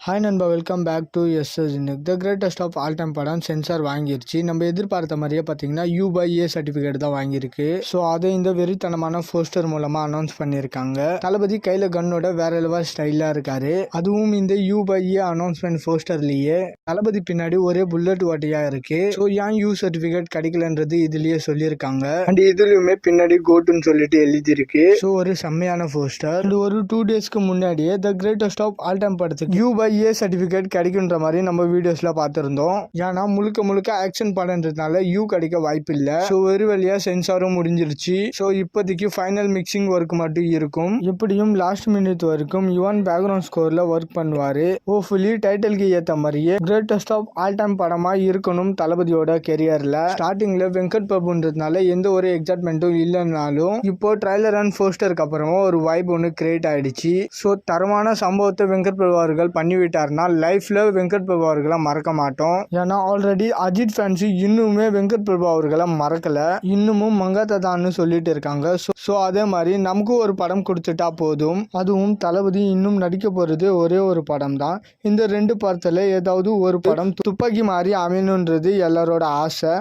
Hi நண்பா, welcome back to SS இன்னைக்கு the greatest of all time படம் censor வாங்கிருச்சு. நம்ம எதிர்பார்த்த மாதிரியே பார்த்தீங்கன்னா U/A சர்டிஃபிகேட் தான் வாங்கியிருக்கு. ஸோ அதை இந்த வெறித்தனமான போஸ்டர் மூலமாக அனௌன்ஸ் பண்ணியிருக்காங்க. தளபதி கையில் கன்னோட வேற லெவல் ஸ்டைலாக இருக்காரு. அதுவும் இந்த U/A அனௌன்ஸ்மெண்ட் போஸ்டர்லேயே தளபதி பின்னாடி ஒரே புல்லட் ஓட்டையா இருக்கு. ஸோ ஏன் U சர்டிஃபிகேட் கிடைக்கலன்றது இதுலயே சொல்லியிருக்காங்க. அண்ட் இதுலயுமே பின்னாடி கோட்டுன்னு சொல்லிட்டு எழுதியிருக்கு. ஸோ ஒரு செம்மையான போஸ்டர். அண்ட் ஒரு 2 டேஸ்க்கு முன்னாடியே the greatest of all time படத்துக்கு U/A சர்டிஃபிகேட் கிடைக்குன்ற மாதிரி நம்ம வீடியோஸ்ல பார்த்திருந்தோம். ஏன்னா முழுக்க ஆக்ஷன் படம்ன்றதுனால U கிடைக்க வாய்ப்பு இல்லை. ஸோ ஒரு வழியா சென்சாரும் முடிஞ்சிருச்சு. ஸோ இப்போதைக்கு ஃபைனல் மிக்சிங் ஒர்க் மட்டும் இருக்கும். எப்படியும் லாஸ்ட் மினிட் வரைக்கும் யுவன் பேக்ரவுண்ட் ஸ்கோர்ல ஒர்க் பண்ணுவாரு. ஹோப்ஃபுல்லி டைட்டிலுக்கு ஏற்ற மாதிரியே கிரேட்டஸ்ட் ஆஃப் ஆல் டைம் படமா இருக்கணும் தளபதியோட கெரியர்ல. ஸ்டார்டிங்ல வெங்கட் பிரபுன்றதுனால எந்த ஒரு எக்ஸைட்மெண்ட்டும் இல்லைனாலும் இப்போ ட்ரைலர் அண்ட் போஸ்டருக்கு அப்புறமா ஒரு வைப் ஒன்று கிரியேட் ஆயிடுச்சு. ஸோ தரமான சம்பவத்தை வெங்கட் பிரபு அவர்கள் பண்ணிவிட்டார்னா லைஃப்ல வெங்கட் பிரபு அவர்களை மறக்க மாட்டோம். ஏன்னா ஆல்ரெடி அஜித் ஃபேன்ஸ் இன்னுமே வெங்கட் பிரபு அவர்களை மறக்கல. இன்னமும் மங்காத்தான்னு சொல்லிட்டு இருக்காங்க. ஸோ அதே மாதிரி நமக்கும் ஒரு படம் கொடுத்துட்டா போதும். அதுவும் தளபதி இன்னும் நடிக்க போறது ஒரே ஒரு படம் தான். இந்த 2 படத்துல ஏதாவது ஒரு படம் துப்பாக்கி மாதிரி அமையணுன்றது எல்லாரோட ஆசை.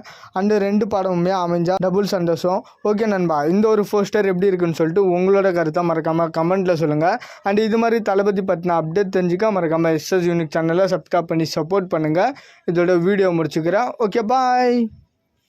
அந்த 2 படமுமே அமைஞ்சா டபுள் சந்தோஷம். ஓகே நண்பா, இந்த ஒரு போஸ்டர் எப்படி இருக்குன்னு சொல்லிட்டு உங்களோட கருத்தை மறக்காம கமெண்ட்ல சொல்லுங்க. அண்ட் இது மாதிரி தளபதி பத்தின அப்டேட் தெரிஞ்சுக்க மறக்காம எஸ்எஸ் யூனிக் சேனலை சப்ஸ்கிரைப் பண்ணி சப்போர்ட் பண்ணுங்க. இதோட வீடியோ முடிச்சுக்கிறேன். ஓகே, பாய்.